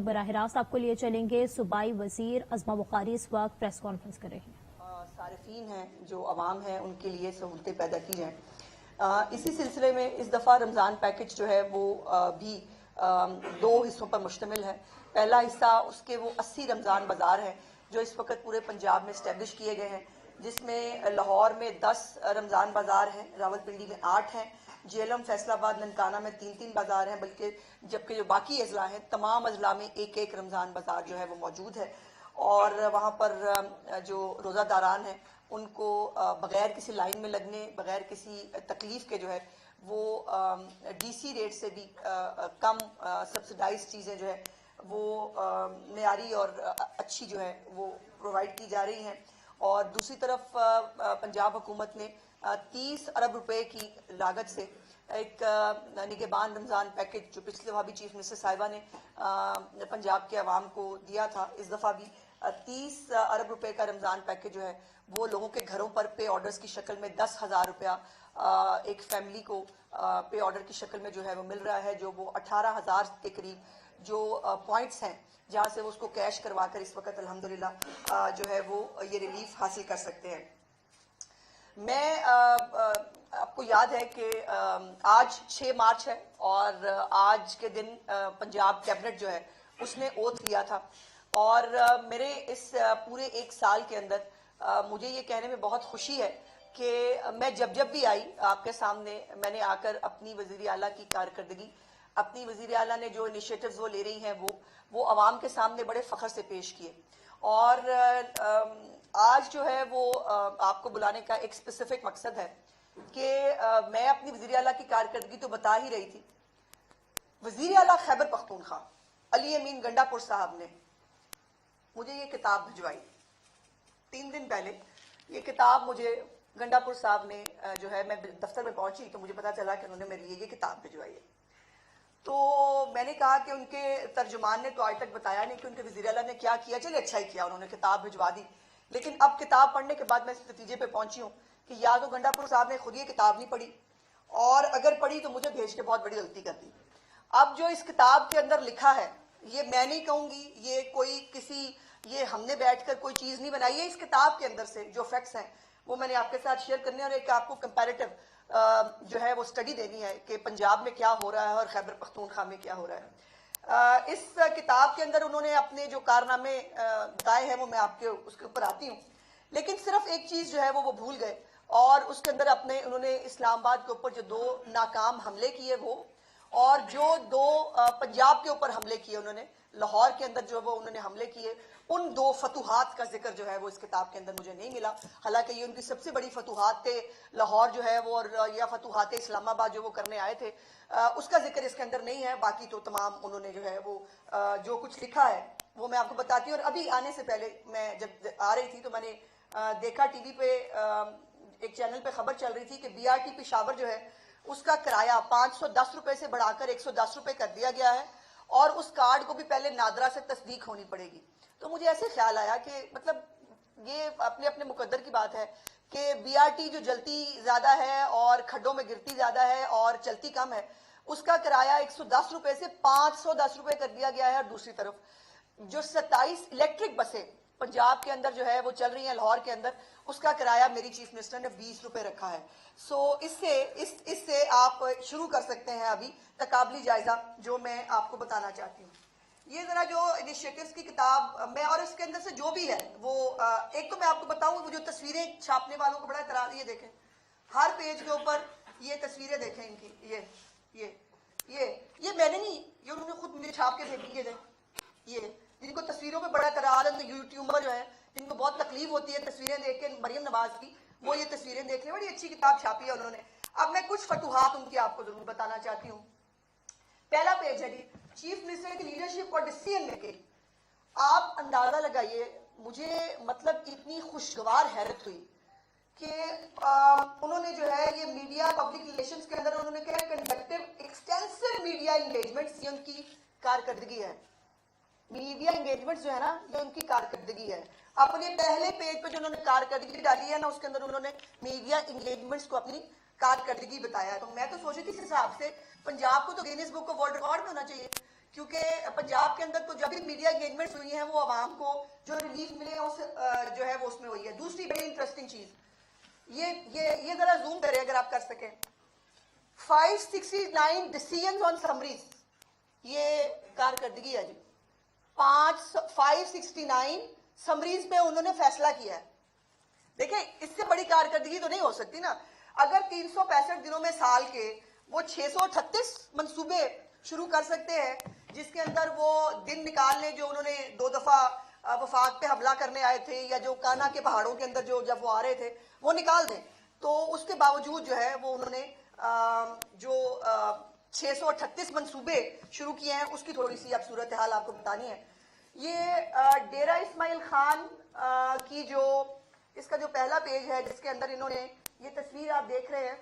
براہ راست آپ کو لیے چلیں گے. صوبائی وزیر عظمہ بخاری اس وقت پریس کانفرنس کر رہے ہیں. صارفین ہیں جو عوام ہیں ان کے لیے سہولتیں پیدا کی جائیں. اسی سلسلے میں اس دفعہ رمضان پیکج جو ہے وہ بھی دو حصوں پر مشتمل ہے. پہلا حصہ اس کے وہ 80 رمضان بازار ہیں جو اس وقت پورے پنجاب میں اسٹیبلش کیے گئے ہیں، جس میں لاہور میں 10 رمضان بازار ہیں، راولپنڈی میں 8 ہیں، جیلم، فیصل آباد، ننکانہ میں 3 بازار ہیں، بلکہ جبکہ جو باقی اضلاع ہیں تمام اضلاع میں ایک رمضان بازار جو ہے وہ موجود ہے. اور وہاں پر جو روزہ داران ہیں ان کو بغیر کسی لائن میں لگنے، بغیر کسی تکلیف کے جو ہے وہ ڈی سی ریٹ سے بھی کم سبسڈائز چیزیں جو ہے وہ معیاری اور اچھی جو ہے وہ پرووائڈ کی جا رہی ہیں. اور دوسری طرف پنجاب حکومت نے 30 ارب روپے کی لاگت سے ایک نگہبان رمضان پیکج جو پچھلی دفعہ بھی چیف منسٹر صاحبہ نے پنجاب کے عوام کو دیا تھا، اس دفعہ بھی 30 ارب روپے کا رمضان پیکج جو ہے وہ لوگوں کے گھروں پر پے آرڈرز کی شکل میں 10,000 روپیہ ایک فیملی کو پے آرڈر کی شکل میں جو ہے وہ مل رہا ہے، جو وہ 18,000 کے قریب جو پوائنٹس ہیں جہاں سے وہ اس کو کیش کروا کر اس وقت الحمدللہ جو ہے وہ یہ ریلیف حاصل کر سکتے ہیں. میں آپ کو یاد ہے کہ آج 6 مارچ ہے اور آج کے دن پنجاب کیبنٹ جو ہے اس نے اوتھ لیا تھا. اور میرے اس پورے 1 سال کے اندر مجھے یہ کہنے میں بہت خوشی ہے کہ میں جب بھی آئی آپ کے سامنے میں نے آ کر اپنی وزیر اعلیٰ کی کارکردگی، اپنی وزیر اعلیٰ نے جو انیشیٹوز وہ لے رہی ہیں وہ عوام کے سامنے بڑے فخر سے پیش کیے. اور آج جو ہے وہ آپ کو بلانے کا ایک اسپیسیفک مقصد ہے کہ میں اپنی وزیر اعلیٰ کی کارکردگی تو بتا ہی رہی تھی. وزیر اعلیٰ خیبر پختونخوا علی امین گنڈا پور صاحب نے مجھے یہ کتاب بھجوائی 3 دن پہلے. یہ کتاب مجھے گنڈا پور صاحب نے جو ہے میں دفتر میں پہنچی تو مجھے پتا چلا کہ انہوں نے میرے لیے یہ کتاب بھجوائی ہے. تو میں نے کہا کہ ان کے ترجمان نے تو آج تک بتایا نہیں کہ ان کے وزیر اعلیٰ نے کیا کیا. چلے اچھا ہی کیا انہوں نے کتاب بھجوا دی، لیکن اب کتاب پڑھنے کے بعد میں اس نتیجے پہ پہنچی ہوں کہ یا تو گنڈا پور صاحب نے خود یہ کتاب نہیں پڑھی، اور اگر پڑھی تو مجھے بھیج کے بہت بڑی غلطی کر دی. اب جو اس کتاب کے اندر لکھا ہے یہ میں نہیں کہوں گی، یہ کوئی کسی یہ ہم نے بیٹھ کر کوئی چیز نہیں بنائی ہے. اس کتاب کے اندر سے جو فیکٹس ہیں وہ میں نے آپ کے ساتھ شیئر کرنے اور ایک آپ کو کمپیریٹیو جو ہے وہ اسٹڈی دینی ہے کہ پنجاب میں کیا ہو رہا ہے اور خیبر پختونخوا میں کیا ہو رہا ہے. اس کتاب کے اندر انہوں نے اپنے جو کارنامے بتائے ہیں وہ میں آپ کے اس کے اوپر آتی ہوں، لیکن صرف ایک چیز جو ہے وہ بھول گئے، اور اس کے اندر انہوں نے اسلام آباد کے اوپر جو 2 ناکام حملے کیے وہ، اور جو 2 پنجاب کے اوپر حملے کیے انہوں نے، لاہور کے اندر جو وہ انہوں نے حملے کیے، ان 2 فتوحات کا ذکر جو ہے وہ اس کتاب کے اندر مجھے نہیں ملا. حالانکہ یہ ان کی سب سے بڑی فتوحات تھے، لاہور جو ہے وہ اور یا فتوحات اسلام آباد جو وہ کرنے آئے تھے، اس کا ذکر اس کے اندر نہیں ہے. باقی تو تمام انہوں نے جو ہے وہ جو کچھ لکھا ہے وہ میں آپ کو بتاتی ہوں. اور ابھی آنے سے پہلے میں جب آ رہی تھی تو میں نے دیکھا ٹی وی پہ ایک چینل پہ خبر چل رہی تھی کہ BRT پشاور جو ہے اس کا کرایہ 510 روپے سے بڑھا کر 110 روپے کر دیا گیا ہے، اور اس کارڈ کو بھی پہلے نادرا سے تصدیق ہونی پڑے گی. تو مجھے ایسے خیال آیا کہ مطلب یہ اپنے مقدر کی بات ہے کہ BRT جو جلتی زیادہ ہے اور کھڈوں میں گرتی زیادہ ہے اور چلتی کم ہے، اس کا کرایہ 110 روپے سے 510 روپے کر دیا گیا ہے. اور دوسری طرف جو 27 الیکٹرک بسیں پنجاب کے اندر جو ہے وہ چل رہی ہیں لاہور کے اندر، اس کا کرایہ میری چیف منسٹر نے 20 روپے رکھا ہے. سو اس سے آپ شروع کر سکتے ہیں ابھی تقابلی جائزہ جو میں آپ کو بتانا چاہتی ہوں. یہ ذرا جو انیشیٹوز کی کتاب میں اور اس کے اندر سے جو بھی ہے وہ ایک تو میں آپ کو بتاؤں وہ جو تصویریں چھاپنے والوں کو بڑا اعتراض، یہ دیکھیں ہر پیج کے اوپر یہ تصویریں دیکھیں ان کی، یہ میں نے نہیں، یہ انہوں نے خود مجھے چھاپ کے بھیجی ہے. یہ جن کو تصویروں پہ بڑا اعتراض ہے، یوٹیوبر جو ہے جن کو بہت تکلیف ہوتی ہے تصویریں دیکھ کے مریم نواز کی، وہ یہ تصویریں دیکھ لیں. بڑی اچھی کتاب چھاپی ہے انہوں نے. اب میں کچھ فتوحات ان کی آپ کو ضرور بتانا چاہتی ہوں. پہلا پیج ہے جی چیف منسٹر کی لیڈرشپ اور ڈیسیژن میکنگ. آپ اندازہ لگائیے، مجھے مطلب اتنی خوشگوار حیرت ہوئی کہ انہوں نے جو ہے یہ میڈیا پبلک ریلیشنز کے اندر انہوں نے کہا کنڈکٹیو ایکسٹینسو میڈیا انگیجمنٹس، یہ ان کی کارکردگی ہے. میڈیا انگیجمنٹس جو ہے نا یہ ان کی کارکردگی ہے. اپنے پہلے پیج پہ جو انہوں نے کارکردگی ڈالی ہے نا اس کے اندر انہوں نے میڈیا انگیجمنٹس کو اپنی کارکردگی بتایا. تو میں تو سوچی تھی اس حساب سے پنجاب کو تو Guinness book of world record میں ہونا چاہیے کیونکہ پنجاب کے اندر تو جب بھی میڈیا انگیجمنٹس ہوئی ہیں وہ عوام کو جو ریلیف ملے جو ہے وہ اس میں ہوئی ہے. دوسری بڑی انٹرسٹنگ چیز یہ ذرا زوم کریں اگر آپ کر سکیں. 569 ڈیسیژنز آن سمریز, یہ کارکردگی ہے جی. 569 سمریز پہ انہوں نے فیصلہ کیا ہے. دیکھیں اس سے بڑی کارکردگی تو نہیں ہو سکتی نا. اگر 365 دنوں میں سال کے وہ 638 منصوبے شروع کر سکتے ہیں جس کے اندر وہ دن نکال لیں جو انہوں نے 2 دفعہ وفاق پہ حملہ کرنے آئے تھے یا جو کانا کے پہاڑوں کے اندر جب وہ آ رہے تھے وہ نکال دیں, تو اس کے باوجود جو ہے وہ انہوں نے جو 638 منصوبے شروع کیے ہیں اس کی تھوڑی سی اب صورتحال آپ کو بتانی ہے. یہ ڈیرہ اسماعیل خان کی جو اس کا جو پہلا پیج ہے جس کے اندر انہوں نے یہ تصویر آپ دیکھ رہے ہیں,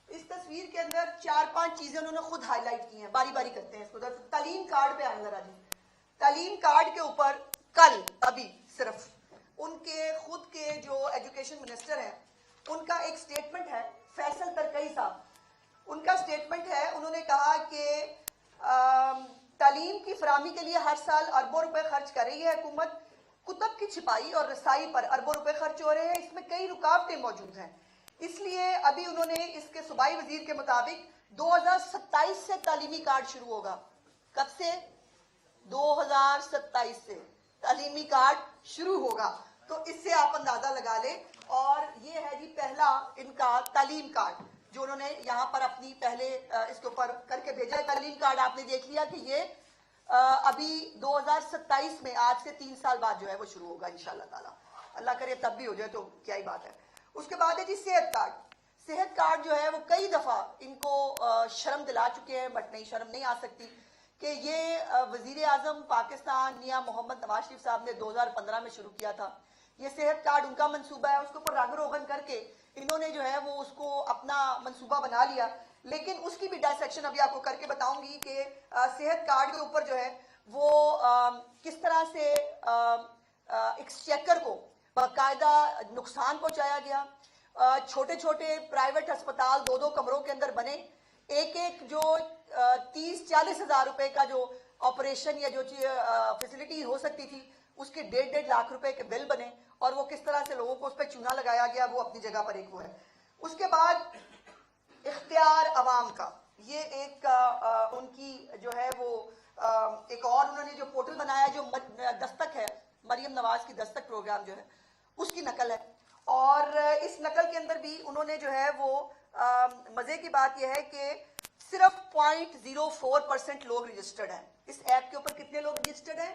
اس تصویر کے اندر 4-5 چیزیں انہوں نے خود ہائی لائٹ کی ہیں. باری باری کرتے ہیں اس کو. تعلیم کارڈ پہ آئیں ذرا جی. تعلیم کارڈ کے اوپر کل ابھی صرف ان کے خود کے جو ایجوکیشن منسٹر ہیں ان کا ایک سٹیٹمنٹ ہے, فیصل ترکئی صاحب, ان کا سٹیٹمنٹ ہے. انہوں نے کہا کہ تعلیم کی فراہمی کے لیے ہر سال اربوں روپے خرچ کر رہی ہے حکومت. کتب کی چھپائی اور رسائی پر اربوں روپے خرچ ہو رہے ہیں, اس میں کئی رکاوٹیں موجود ہیں. اس لیے ابھی انہوں نے اس کے صوبائی وزیر کے مطابق 2027 سے تعلیمی کارڈ شروع ہوگا. کب سے؟ 2027 سے تعلیمی کارڈ شروع ہوگا. تو اس سے آپ اندازہ لگا لیں. اور یہ ہے جی پہلا ان کا تعلیم کارڈ جو انہوں نے یہاں پر اپنی پہلے اس کے اوپر کر کے بھیجا ہے. تعلیم کارڈ آپ نے دیکھ لیا کہ یہ ابھی 2027 میں آج سے 3 سال بعد جو ہے وہ شروع ہوگا انشاءاللہ تعالی. اللہ کرے تب بھی ہو جائے تو کیا ہی بات ہے. اس کے بعد ہے جی صحت کارڈ. صحت کارڈ جو ہے وہ کئی دفعہ ان کو شرم دلا چکے ہیں بٹ نہیں, شرم نہیں آ سکتی کہ یہ وزیر اعظم پاکستان میاں محمد نواز شریف صاحب نے 2015 میں شروع کیا تھا. یہ صحت کارڈ ان کا منصوبہ ہے. اس کے اوپر رنگ روغن کر کے انہوں نے جو ہے وہ اس کو اپنا منصوبہ بنا لیا. لیکن اس کی بھی ڈائسیکشن ابھی آپ کو کر کے بتاؤں گی کہ صحت کارڈ کے اوپر جو ہے وہ کس طرح سے ایکسچیکر کو باقاعدہ نقصان پہنچایا گیا. چھوٹے چھوٹے پرائیویٹ ہسپتال 2 کمروں کے اندر بنے. ایک جو 30-40 ہزار روپے کا جو آپریشن یا جو فیسلٹی ہو سکتی تھی اس کے 1.5 لاکھ روپے کے بل بنے, اور وہ کس طرح سے لوگوں کو اس پہ چونا لگایا گیا وہ اپنی جگہ پر ایک وہ ہے. اس کے بعد اختیار عوام کا, یہ ایک ان کی جو ہے وہ ایک اور انہوں نے جو پورٹل بنایا جو دستک ہے, مریم نواز کی دستک پروگرام جو ہے اس کی نقل ہے. اور اس نقل کے اندر بھی انہوں نے جو ہے وہ مزے کی بات یہ ہے کہ صرف 0.04% لوگ رجسٹرڈ ہیں. اس ایپ کے اوپر کتنے لوگ رجسٹرڈ ہیں؟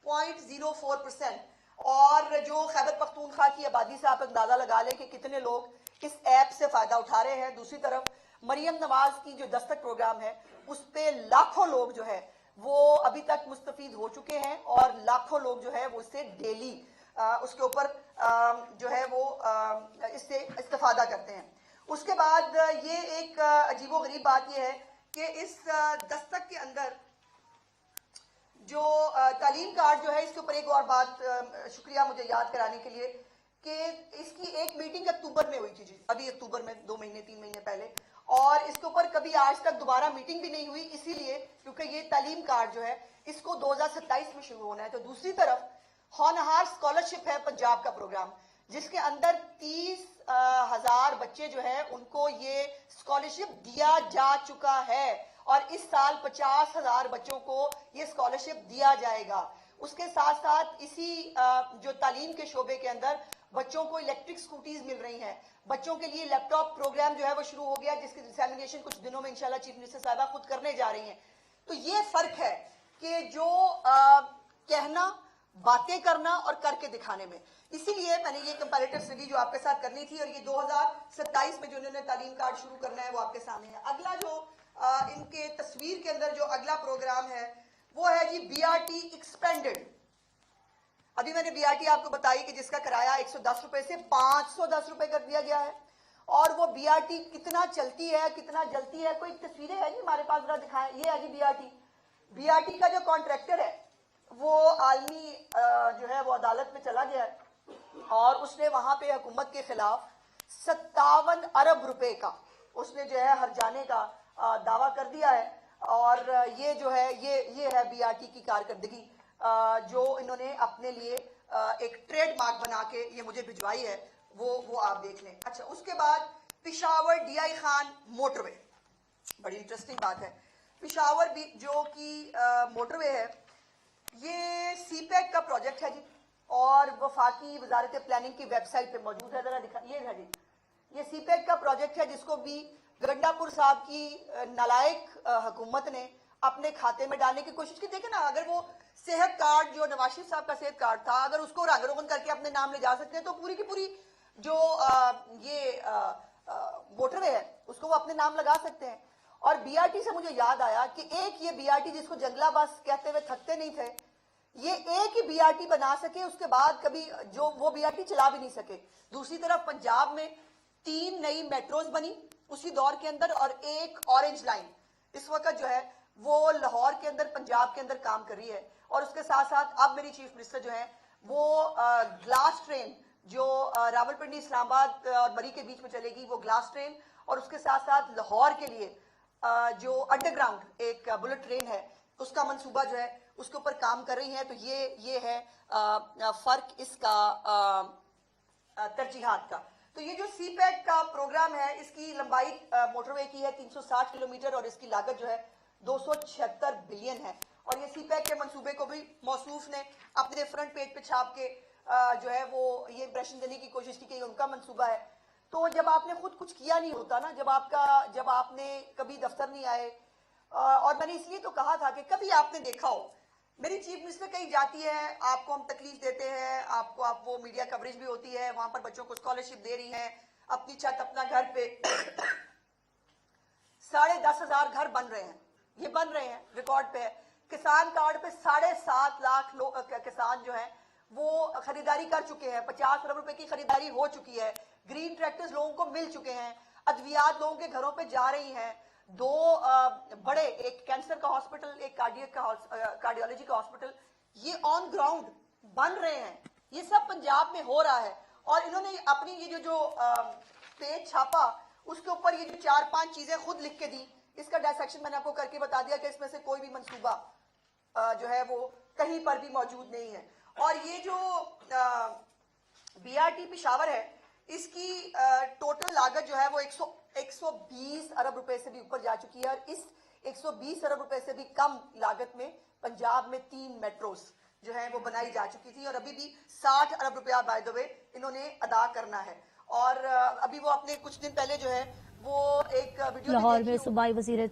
0.04%. اور جو خیبر پختونخوا کی آبادی سے آپ اندازہ لگا لیں کہ کتنے لوگ اس ایپ سے فائدہ اٹھا رہے ہیں. دوسری طرف مریم نواز کی جو دستک پروگرام ہے اس پہ لاکھوں لوگ جو ہے وہ ابھی تک مستفید ہو چکے ہیں, اور لاکھوں لوگ جو ہے وہ اس سے ڈیلی اس کے اوپر جو ہے وہ اس سے استفادہ کرتے ہیں. اس کے بعد یہ ایک عجیب و غریب بات یہ ہے کہ اس دستک کے اندر جو تعلیم کارڈ جو ہے اس کے اوپر ایک اور بات, شکریہ مجھے یاد کرانے کے لیے, کہ اس کی ایک میٹنگ اکتوبر میں ہوئی تھی جی, ابھی اکتوبر میں 2 مہینے 3 مہینے پہلے, اور اس کے اوپر کبھی آج تک دوبارہ میٹنگ بھی نہیں ہوئی, اسی لیے کیونکہ یہ تعلیم کارڈ جو ہے اس کو 2027 میں شروع ہونا ہے. تو دوسری طرف ہونہار اسکالرشپ ہے پنجاب کا پروگرام جس کے اندر 30,000 بچے جو ہیں ان کو یہ اسکالرشپ دیا جا چکا ہے, اور اس سال 50,000 بچوں کو یہ اسکالرشپ دیا جائے گا. اس کے ساتھ ساتھ اسی جو تعلیم کے شعبے کے اندر بچوں کو الیکٹرک سکوٹیز مل رہی ہیں. بچوں کے لیے لیپ ٹاپ پروگرام جو ہے وہ شروع ہو گیا جس کی ڈسیمینیشن کچھ دنوں میں انشاءاللہ چیف منسٹر صاحبہ خود کرنے جا رہی ہیں. تو یہ فرق ہے کہ جو کہنا, باتیں کرنا اور کر کے دکھانے میں. اسی لیے میں نے یہ کمپیریٹیو اسٹڈی جو آپ کے ساتھ کرنی تھی, اور یہ 2027 میں جو انہوں نے تعلیم کارڈ شروع کرنا ہے وہ آپ کے سامنے ہے. اگلا جو ان کے تصویر کے اندر جو اگلا پروگرام ہے وہ ہے جی BRT ایکسپینڈڈ. ابھی میں نے BRT آپ کو بتائی کہ جس کا کرایہ 110 روپے سے 510 روپے کر دیا گیا ہے, اور وہ BRT کتنا چلتی ہے, کتنا جلتی ہے, کوئی تصویریں ہیں جی ہمارے پاس, ذرا دکھائیں. یہ ہے جی BRT کا جو کانٹریکٹر ہے وہ عالمی جو ہے وہ عدالت میں چلا گیا ہے, اور اس نے وہاں پہ حکومت کے خلاف 57 ارب روپے کا اس نے جو ہے ہر جانے کا دعویٰ کر دیا ہے. اور یہ جو ہے یہ ہے بی آر ٹی کی کارکردگی جو انہوں نے اپنے لیے ایک ٹریڈ مارک بنا کے یہ مجھے بھجوائی ہے، وہ آپ دیکھ لیں۔ اچھا، اس کے بعد Peshawar D I Khan motorway, بڑی انٹرسٹنگ بات ہے۔ پشاور بھی جو کہ موٹر وے ہے، یہ سی پیک کا پروجیکٹ ہے جی، اور وفاقی وزارت پلاننگ کی ویب سائٹ پہ موجود ہے، ذرا یہ ہے جی، یہ سی پیک کا پروجیکٹ ہے جس کو بھی گنڈا پور صاحب کی نالائق حکومت نے اپنے کھاتے میں ڈالنے کی کوشش کی۔ دیکھیں نا، اگر وہ صحت کارڈ جو نواز شریف صاحب کا صحت کارڈ تھا، اگر اس کو رنگ روغن کر کے اپنے نام لے جا سکتے ہیں تو پوری کی پوری جو یہ موٹر وے ہے اس کو وہ اپنے نام لگا سکتے ہیں۔ اور بی آر ٹی سے مجھے یاد آیا کہ ایک یہ بی آر ٹی جس کو جنگلہ بس کہتے ہوئے تھکتے نہیں تھے، یہ ایک ہی بی آر ٹی بنا سکے، اس کے بعد کبھی جو وہ بی آر ٹی چلا بھی نہیں سکے۔ دوسری طرف پنجاب میں 3 نئی میٹروز بنی اسی دور کے اندر، اور ایک اورنج لائن اس وقت جو ہے وہ لاہور کے اندر، پنجاب کے اندر کام کر رہی ہے۔ اور اس کے ساتھ ساتھ اب میری چیف منسٹر جو ہے وہ گلاس ٹرین جو راول پنڈی، اسلام آباد اور مری کے بیچ میں چلے گی، وہ گلاس ٹرین، اور اس کے ساتھ ساتھ لاہور کے لیے جو انڈر گراؤنڈ ایک بلٹ ٹرین ہے، اس کا منصوبہ جو ہے اس کے اوپر کام کر رہی ہیں۔ تو یہ ہے فرق اس کا ترجیحات کا۔ تو یہ جو سی پیک کا پروگرام ہے، اس کی لمبائی موٹر وے کی ہے 360 کلومیٹر، اور اس کی لاگت جو ہے 276 بلین ہے۔ اور یہ سی پیک کے منصوبے کو بھی موصوف نے اپنے فرنٹ پیج پہ چھاپ کے جو ہے وہ یہ امپریشن دینے کی کوشش کی کہ یہ ان کا منصوبہ ہے۔ تو جب آپ نے خود کچھ کیا نہیں ہوتا نا، جب آپ نے کبھی دفتر نہیں آئے، اور میں نے اس لیے تو کہا تھا کہ کبھی آپ نے دیکھا ہو، میری چیف منسٹر کہیں جاتی ہے، آپ کو ہم تکلیف دیتے ہیں، آپ وہ میڈیا کوریج بھی ہوتی ہے، وہاں پر بچوں کو اسکالرشپ دے رہی ہیں، اپنی چھت اپنا گھر پہ 10,500 گھر بن رہے ہیں، یہ بن رہے ہیں، ریکارڈ پہ ہے۔ کسان کارڈ پہ 7.5 لاکھ لوگ کسان جو ہیں وہ خریداری کر چکے ہیں، 50 ارب روپے کی خریداری ہو چکی ہے، گرین ٹریکٹرز لوگوں کو مل چکے ہیں، ادویات لوگوں کے گھروں پہ جا رہی ہیں، 2 بڑے، ایک کینسر کا ہاسپٹل، ایک کارڈیولوجی کا ہاسپٹل، یہ آن گراؤنڈ بن رہے ہیں، یہ سب پنجاب میں ہو رہا ہے۔ اور انہوں نے اپنی یہ جو پیج چھاپا، اس کے اوپر یہ جو 4-5 چیزیں خود لکھ کے دی، اس کا ڈائسیکشن میں نے آپ کو کر کے بتا دیا کہ اس میں سے کوئی بھی منصوبہ جو ہے وہ کہیں پر بھی موجود نہیں ہے۔ اور یہ جو بی آر ٹی پشاور ہے، اس کی ٹوٹل لاگت جو ہے وہ 120 ارب روپے سے بھی اوپر جا چکی ہے، اور اس 120 ارب روپے سے بھی کم لاگت میں پنجاب میں 3 میٹروز جو ہے وہ بنائی جا چکی تھی، اور ابھی بھی 60 ارب روپیہ بائی دا وے انہوں نے ادا کرنا ہے۔ اور ابھی وہ اپنے کچھ دن پہلے جو ہے وہ ایک ویڈیو لاہور میں صوبائی وزیر